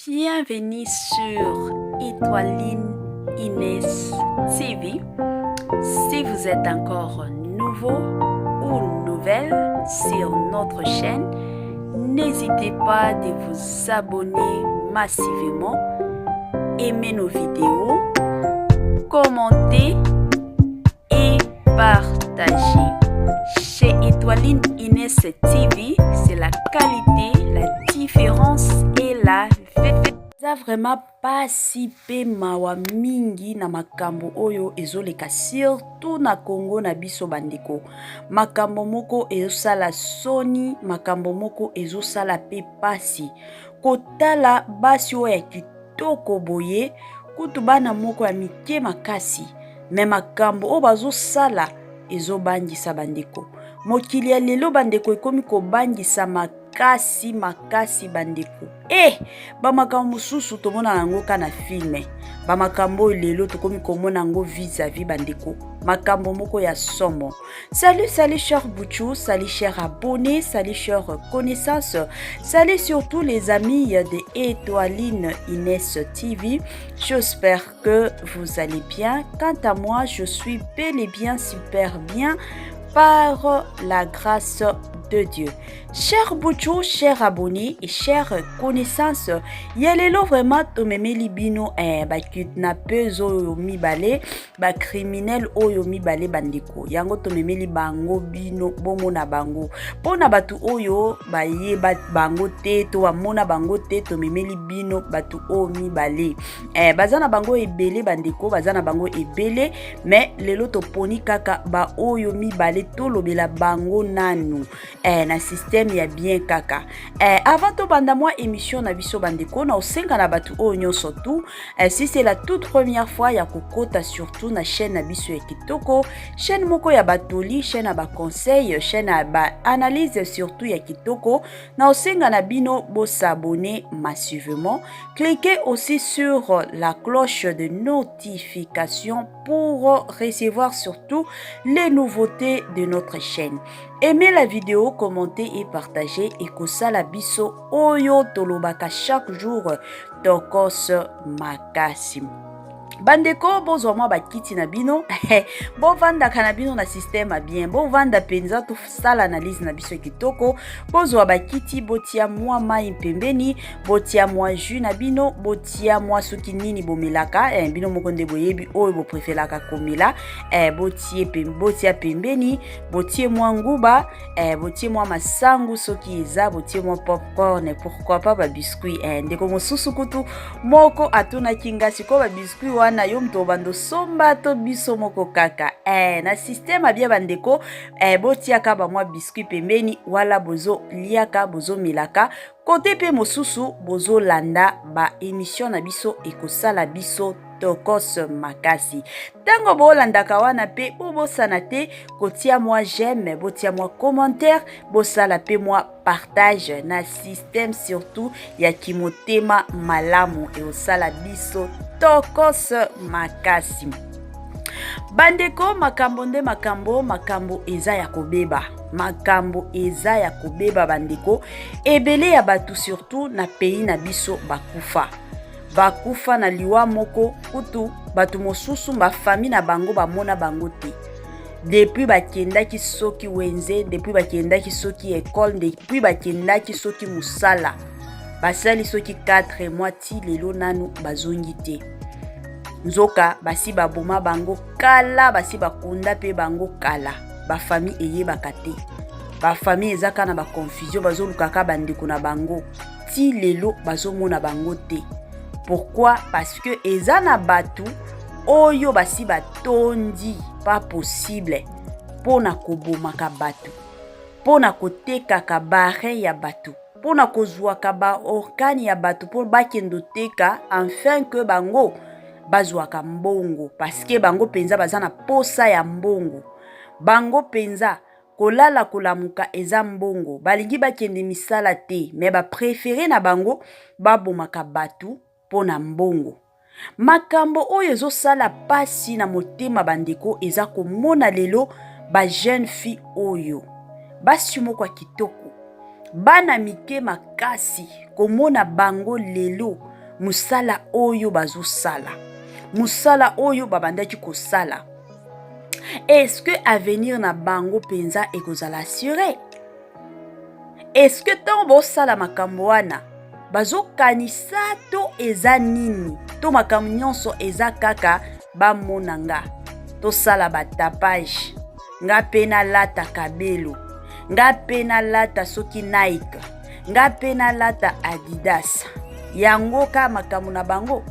Bienvenue sur Étoiline Inès TV. Si vous êtes encore nouveau ou nouvelle sur notre chaîne, n'hésitez pas de vous abonner massivement, aimer nos vidéos, commenter et partager. Chez Étoiline Inès TV, c'est la qualité, la différence et la vérité. Za vraiment participer mawa mingi na makambo oyo ezoleka surtout na Congo na biso bandeko. Makambo moko ezosala soni, makambo moko ezosala pe pasi. Kotala basi oyo ya kitoko boye, kutu bana moko ya mike makasi. Me makambo oyo bazosala ezobangisa bandeko. Mokili ya lelo bandeko ekomi kobangisa makasi bandeko. Ba makambo mususu tomona nango kana filme. Ba makambo lelo tokomi komona nango vis-à-vis bandeko. Makambo moko ya somo. Salut chers Bouchou, salut chers abonnés, salut chers connaissances, salut surtout les amis de Étoiline Inès TV. J'espère que vous allez bien. Quant à moi, je suis bel et bien super bien par la grâce de Dieu. Chers Bouchou, chers abonnés et chers connaissances, yelelo vraiment tomemeli bino ba kidnappeuse oyo mibale, ba criminel oyo mibale bandeko. Yango tomemeli bango bino bomo na bango. Pona batu oyo ba yeba bango te to amona bango te tomemeli bino batu oyo mibale. Bazana bango ebele bandeko, bazana bango ebele, mais lelo toponi kaka ba oyo mibale to lobela bango nanu. Na système ya bien kaka. Avant to banda moi émission na biso bandeko na osenga na batu oyo nyonso tout. Si c'est la toute première fois ya kokota surtout na chaîne na biso ya kitoko, chaîne moko ya batoli, chaîne à ba conseil, chaîne à ba analyse surtout ya kitoko, na osenga na bino bo s'abonner massivement. Cliquez aussi sur la cloche de notification pour recevoir surtout les nouveautés de notre chaîne. Aimez la vidéo, commentez et partagez et kosala biso oyo tolobaka chaque jour tokos makasi. Bandeko bozo mwa bakiti na bino bo vanda kana bino na système bien bo vanda penza to sala analyse na biso kitoko bozo bakiti botia mwa mai pembeni botia mwa jus na bino botia mwa soki nini bomelaka bino moko nde boyebi oyo bo preferaka komela botia pembeni botie mwa nguba botie mwa masangu soki eza botie mwa popcorn pourquoi pas ba biscuit ndeko mosusu kutu moko atuna kinga siko ba biscuit na yo mto bando somba to biso moko kaka na système bien bandeko botiaka ba mwa biscuit pembeni wala bozo liaka bozo milaka kote pe mosusu bozo landa ba émission na biso ekosala biso tokos makasi. Tango bo landaka wana pe bosana te kotia moi j'aime, botia moi commentaire, bosala pe moi partage na système surtout ya kimotema malamu e osala biso tokos makasi. Bandeko makambo nde makambo eza ya kobeba. Makambo eza ya kobeba bandeko. Ebele ya batu surtout na pays na biso bakufa na liwa moko kutu batu mosusu ba famille na bango bamona bango te. Depuis bakendaki soki wenze, depuis bakendaki soki école, depuis bakendaki soki musala. Basali soki 4 mois ti lelo nanu bazongi te. Nzoka basi baboma bango kala, basi bakunda pe bango kala. Ba famille eyebaka te. Ba famille ezaka na ba confusion bazolukaka bandeko na bango. Ti lelo bazomona bango te. Pourquoi? Parce que ezana batu oyo basi batondi pas possible pona kobomaka batu, pona koteka ka bare ya batu, pona kozwa ka ba organe ya batu pour bakendo teka enfin que bango bazwaka mbongo parce que bango penza bazana posa ya mbongo. Bango penza kolala kolamuka eza mbongo. Balingi bakende misala te, mais ba préféré na bango babomaka batu pona mbongo. Makambo oyo ezosala pasi na motema bandeko eza komona lelo ba jeune fille oyo basi moko kitoko bana mike makasi komona bango lelo musala oyo bazosala, musala oyo babandaki kosala. Est-ce que avenir na bango penza ekozala assuré? Est-ce que tant bosala makambo wana bazokanisa to eza nini to makambo nyonso eza kaka bamonanga tosala batapage nga pe nalata kabelo, nga pe nalata soki Nike, nga pe nalata Adidas, yango ka makambo na bango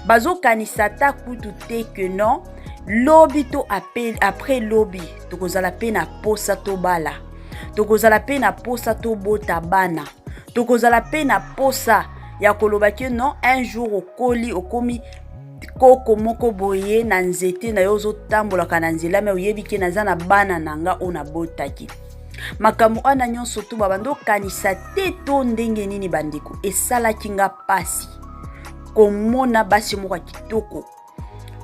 bazokanisa ta kutu te que non lobi to après lobi tokozala pe na posa to bala, tokozala pe na posa to bota bana, tokozala pe na posa ya koloba ke non un jour okoli okomi koko moko boye na nzete na yo ozotambolaka na nzela me oyebi ke naza na bana nanga o nabotaki. Makambo ana nyonso tu babando kanisa te to ndenge nini bandeko esalaki nga pasi komona basi moko ya kitoko,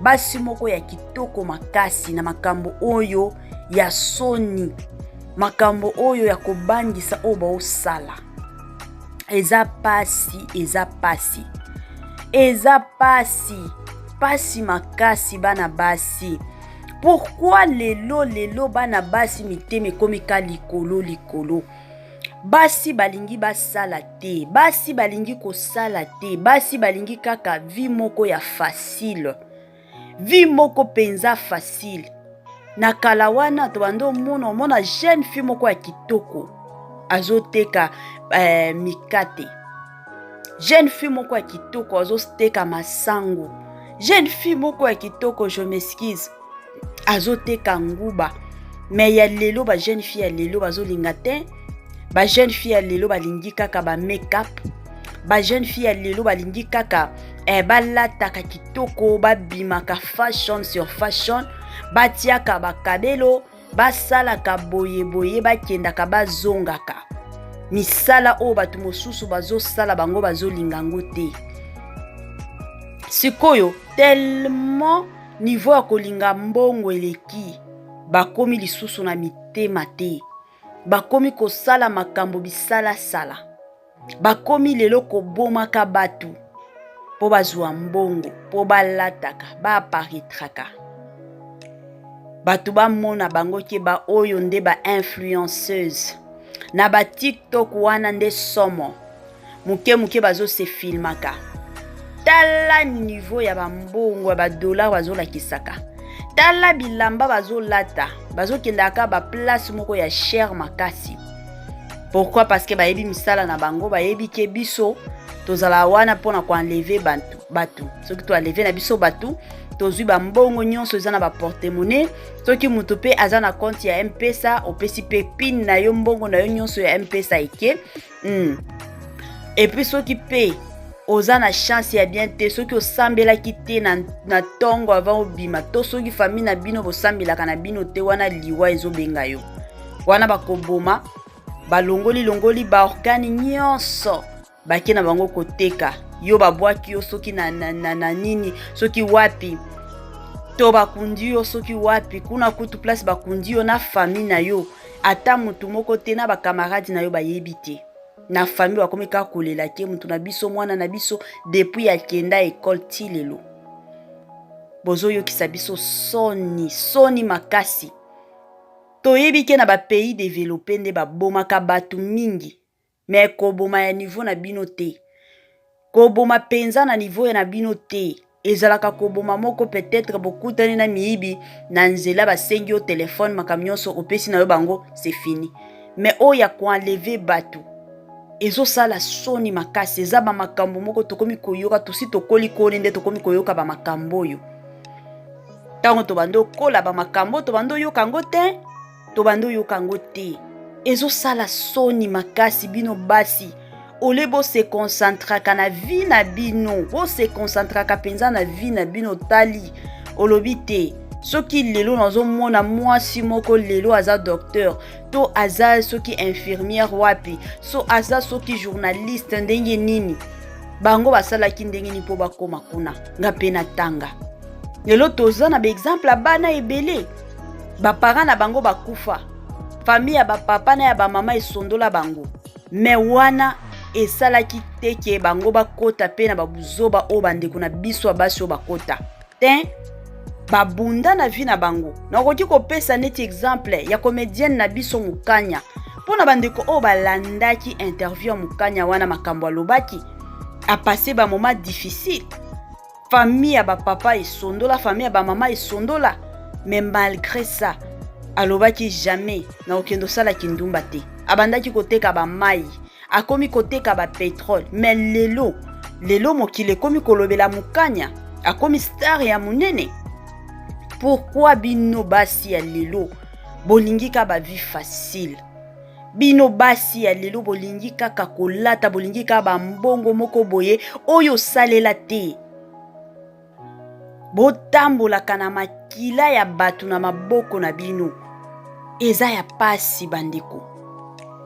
basi moko ya kitoko makasi na makambo oyo ya soni, makambo oyo ya kobangisa oyo baosala. Eza pasi, eza pasi, eza pasi, pasi makasi bana basi. Pourquoi lelo bana basi miteme komika likolo likolo? Basi balingi basala te, basi balingi kosala te, basi balingi kaka vi moko ya facile, vi moko penza facile. Na kala wana to bando mona jeune fille moko ya kitoko azoteka mikate, jeune fille moko ya kitoko azoteka masango, jeune fille moko ya kitoko, je m'excuse, azoteka nguba. Mais ya lelo ba jeune fille ya lelo bazolinga te, ba jeune fille ya lelo balingi kaka ba make-up, ba jeune fille ya lelo balingi kaka balataka kitoko, babimaka fashion sur fashion, batiaka bakabelo, basalaka boye boye, bakendaka bazongaka misala o batu mosusu bazosala bango bazolinga ngo te. Sikoyo tellement niveau ya kolinga mbongo eleki, bakomi lisusu na mitema te, bakomi kosala makambo bisala sala, bakomi lelo kobomaka batu po bazwa mbongo, po balataka, baaparitraka. Batu bamona bango ke ba oyo nde ba influenceuse, na ba TikTok wana nde somo, muke bazo se filmaka. Tala niveau ya bambongo ya $, bazolakisaka. Tala bilamba bazolata, bazokendaka ba place moko ya cher makasi. Pourquoi? Parce que bayebi misala na bango, bayebi ke biso tozala wana pona ko enlever batu. Soki to enlever na biso batu, tozui bambongo nyonso eza na ba porte-monnaie. Soki mutu pe aza na compte ya M-Pesa, opesi pe pin na yo mbongo na yo nyonso ya M-Pesa eke. Et puis soki pe oza na chance ya bien te, soki osambelaki te na tongo avant obima, to soki famille na bino bosambelaka na bino te, wana liwa ezobenga yo. Wana bakoboma, balongoli ba organe nyonso, bake na bango koteka. Yo babwaki yo soki na nini, soki wapi. To bakundi yo soki wapi, kuna kutu place bakundi yo na famille na yo. Ata mutu moko te na bakamaradi na yo bayebi te. Na famille wakomi kaka kolela ke mutu na biso mwana na biso depuis akenda école ti lelo. Bozo yokisa biso soni makasi. Toyebi ke na ba pays développé nde babomaka batu mingi. Mais koboma ya niveau na bino te. Koboma penza na niveau ya na bino te. Ezalaka koboma moko peut-être bokutani na miibi na nzela basengi yo téléphone makamionso opesi na yo bango, c'est fini. Mais oya ko enlever batu, ezo sala soni makasi, eza ba makambo moko tokomi koyoka, tosi tokoli koni nde tokomi koyoka ba makambo yo. Tango tobando kola ba makambo tobando yoka ngo te, tobando yoka ngo te. Ezo sala soni makasi bino basi. Ole bo se concentraka na vie na bino, bo se concentraka penza na vie na bino tali olobite. Soki lelo nazo mona mwasi moko lelo aza docteur, to aza soki infirmière wapi, so aza soki journaliste ndenge nini. Bango basala ki ndenge ni po bakoma kuna, nga pena tanga. Lelo toza na ba exemple bana ebele. Ba parents na bango bakufa. Famille ya ba papa na ya ba mama esondola bango. Me wana esalaki teke bango bakota pe na babuzoba o bandeko na biso basi o bakota te babunda na vi na bango. Nakoki kopesa neti exemple ya comédienne na biso Mukanya pona bandeko o balandaki interview ya Mukanya wana makambo alobaki a passé ba moment difficile. Famille ya ba papa esondola, famille ya ba mama esondola, mais malgré ça alobaki jamais na okendo sala kindumba te. Abandaki koteka ba mai, akomi koteka ba pétrole, mais lelo mokile komi kolobela Mukanya, akomi star ya munene. Pourquoi bino basi ya lelo bolingi ka ba vie facile? Bino basi ya lelo bolingi kaka kolata, bolingi ka ba mbongo moko boye oyo salela te. Botambola kana makila ya batu na maboko na bino. Eza ya pasi bandeko.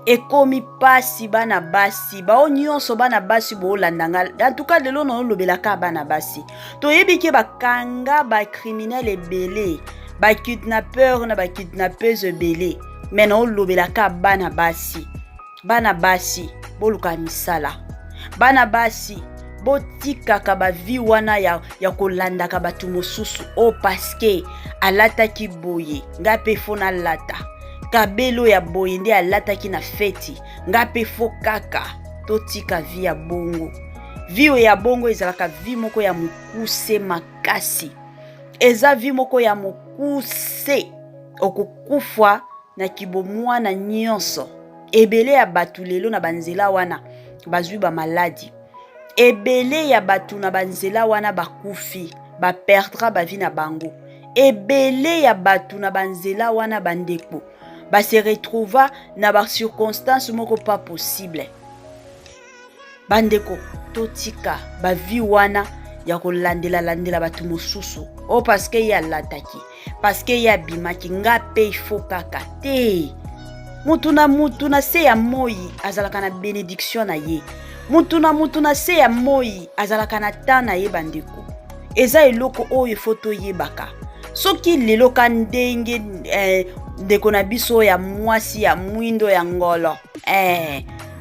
Ekomi pasi bana basi. Bao nyonso bana basi bo landanga. En tout cas lelo no lobelaka bana basi. To yebike bakanga ba criminel ebele. Ba kidnappeur na ba kidnappeuse ebele. Mena lobelaka bana basi. Bana basi boluka misala. Bana basi botika ka ba vi wana ya kolanda ka batu mosusu o paske alata ki boye ngape fona lata kabelo ya boye nde alata ki na feti ngape fo kaka totika vi ya bongo. Vi ya bongo ezalaka vi moko ya mukuse makasi. Eza vi moko ya mukuse okukufwa na kibomwa na nyonso. Ebele ya batu lelo na banzela wana bazwi ba maladi. Ebele ya batu na banzela wana bakufi, ba perdra ba vi na bango. Ebele ya batu na banzela wana bandeko, ba se retrouva na ba circonstances moko pas possible. Bandeko, totika ba vi wana ya kolandela batu mosusu. O paske ya lataki, paske ya bimaki ngape ifo kaka te. Mutu na se ya moi azalaka na bénédiction na ye. Mutu na se ya moi azalaka na tana ye bandeko. Eza eloko oyo foto yebaka. Soki lelo ka ndenge ndeko na biso ya mwasi ya mwindo ya ngolo.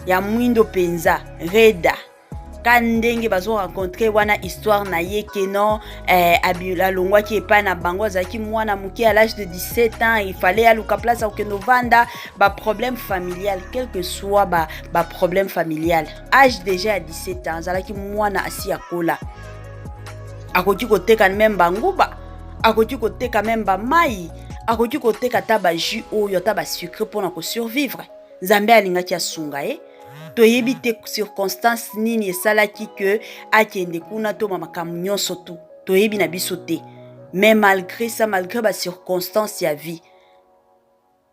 Ya mwindo penza reda. Ka ndenge bazo rencontrer wana histoire na ye keno abila longwa ki epa na bango azaki mwana muke à l'âge de 17 ans, il fallait aluka place au kenovanda ba problème familial, quel que soit ba problème familial. Âge déjà à 17 ans, azalaki mwana asi akola. Akoki koteka même banguba, akoki koteka même ba mai, akoki koteka ta ba jus oyo ta ba sucre pona ko survivre. Nzambe alingaki asunga toyebi te circonstance nini esalaki que akende kuna to makambo nyonso tu toyebi na biso te. Mais malgré ça, malgré ba circonstance ya vie,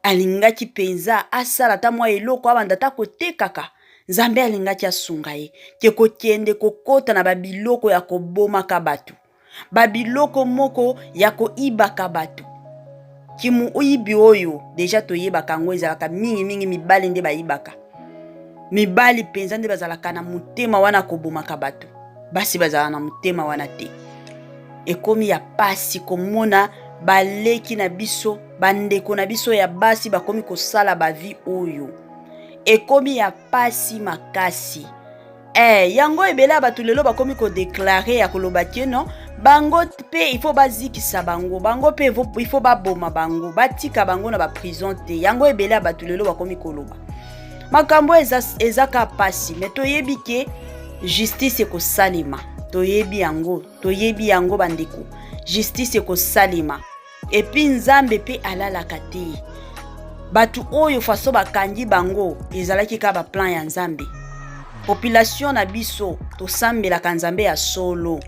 alingaki penza asala ta mwa eloko abanda ta kotekaka. Nzambe alingaki asunga ye ke kokende kokota na babiloko ya kobomaka batu, babiloko moko ya koibaka batu. Kimu oyibi oyo deja toyebaka ngo ezalaka mingi mibali nde bayibaka. Mibali penza nde bazalaka na mutema wana kobomaka batu, basi bazala na mutema wana te. Ekomi ya pasi komona baleki na biso bandeko na biso ya basi bakomi kosala ba vie oyo. Ekomi ya pasi makasi. Yango ebela batu lelo bakomi ko déclarer ya kolobaki no bango pe il faut bazikisa bango, bango pe il faut baboma bango, batika bango na ba prison te. Yango ebela batu lelo bakomi koloba makambo ezaka pasi. Mais toyebi ke justice eko salima, toyebi yango bandeko, justice eko salima. Et puis nzambe pe alalaka te. Batu oyo faso bakangi bango ezalaki ka ba plan ya nzambe. Population na biso tosambelaka nzambe ya solo,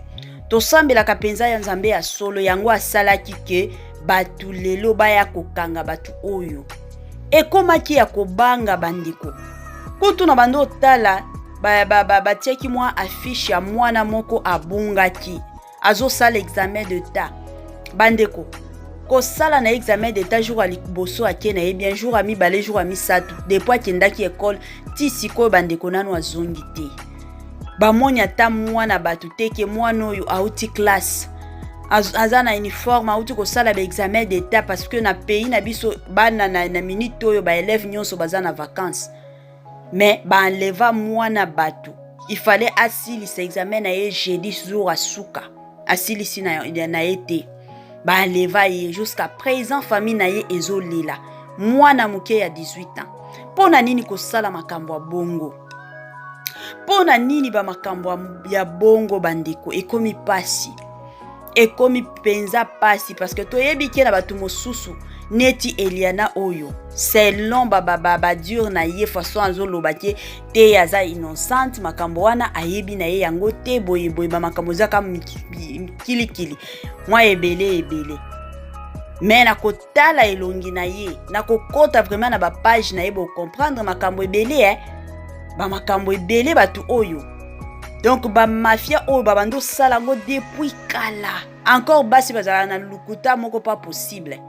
tosambelaka penza ya nzambe ya solo. Yango asalaki ke batu lelo baya kokanga batu oyo. Ekomaki ya kobanga bandeko. Kutu na bando tala batiaki mwa affiche ya mwana moko abungaki azo sala examen d'état. Bandeko ko sala na examen d'état jour ali boso akena e bien jour ami balé jour ami satu depuis akendaki école ti siko bandeko nanu azongi te. Bamoni ata mwana batu teke mwana oyo auti classe aza na uniforme auti ko sala ba examen d'état parce que na pays na biso bana na minute oyo ba élève nyonso baza na vacances. mais banleva mwana batu il fallait asilisa examen na ye jeudi jour asuka asilisi na ye te banleva ye jusqu'à présent famille na ye ezolela mwana muke ya 18 ans pona nini kosala makambo ya bongo pona nini ba makambo ya bongo bandeko ekomi pasi ekomi penza pasi parce que toyebi ke na batu mosusu neti Eliana oyo selon baba dur na ye façon azoloba ke te yaza innocente makambo wana ayebi na ye yango te boye ba makambo zaka kilikili mwa ebele mais na kotala elongi na ye na kokota vraiment na ba page na ye bo comprendre makambo ebele ba makambo ebele batu oyo donc ba mafia oyo babando sala ngo depuis kala encore basi bazala na lukuta moko pas possible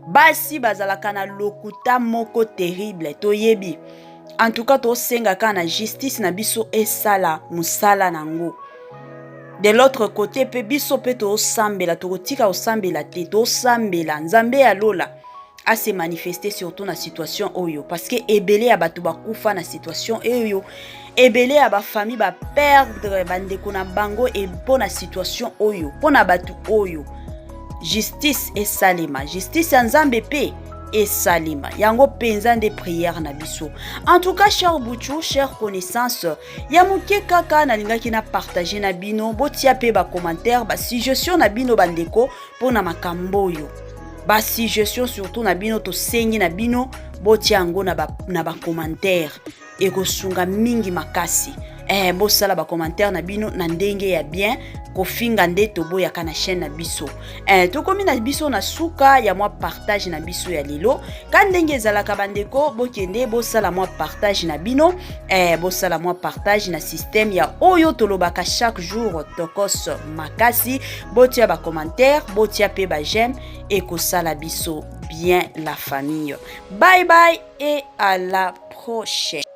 basi bazalaka na lokuta moko terrible toyebi en tout cas to senga kana justice na biso esala musala nango de l'autre côté pe biso pe to sambela to kotika osambela te to sambela nzambe ya lola a se manifester surtout na situation oyo parce que ebele ya batu bakufa na situation oyo ebele ya ba famille ba perdre bandeko na bango e pona situation oyo pona batu oyo justice et salima justice ya nzambe pe et salima yango penza de prière na biso en tout cas cher Bouchou cher connaissance ya moke kaka na lingaki na partager na bino botia pe ba commentaire ba suggestion na bino bandeko pona makambo yo ba suggestion surtout na bino to sengi na bino botia yango na ba commentaire e kosunga mingi makasi bosala ba commentaire na bino na ndenge ya bien kofinga nde toboyaka na chaîne na biso tokomi na biso na suka ya mwa partage na biso ya lelo ka ndenge ezalaka bandeko bokende bosala mwa partage na bino bosala mwa partage na système ya oyo tolobaka chaque jour tokos makasi botia ba commentaire botia pe ba j'aime et kosala biso bien la famille. Bye bye et à la prochaine.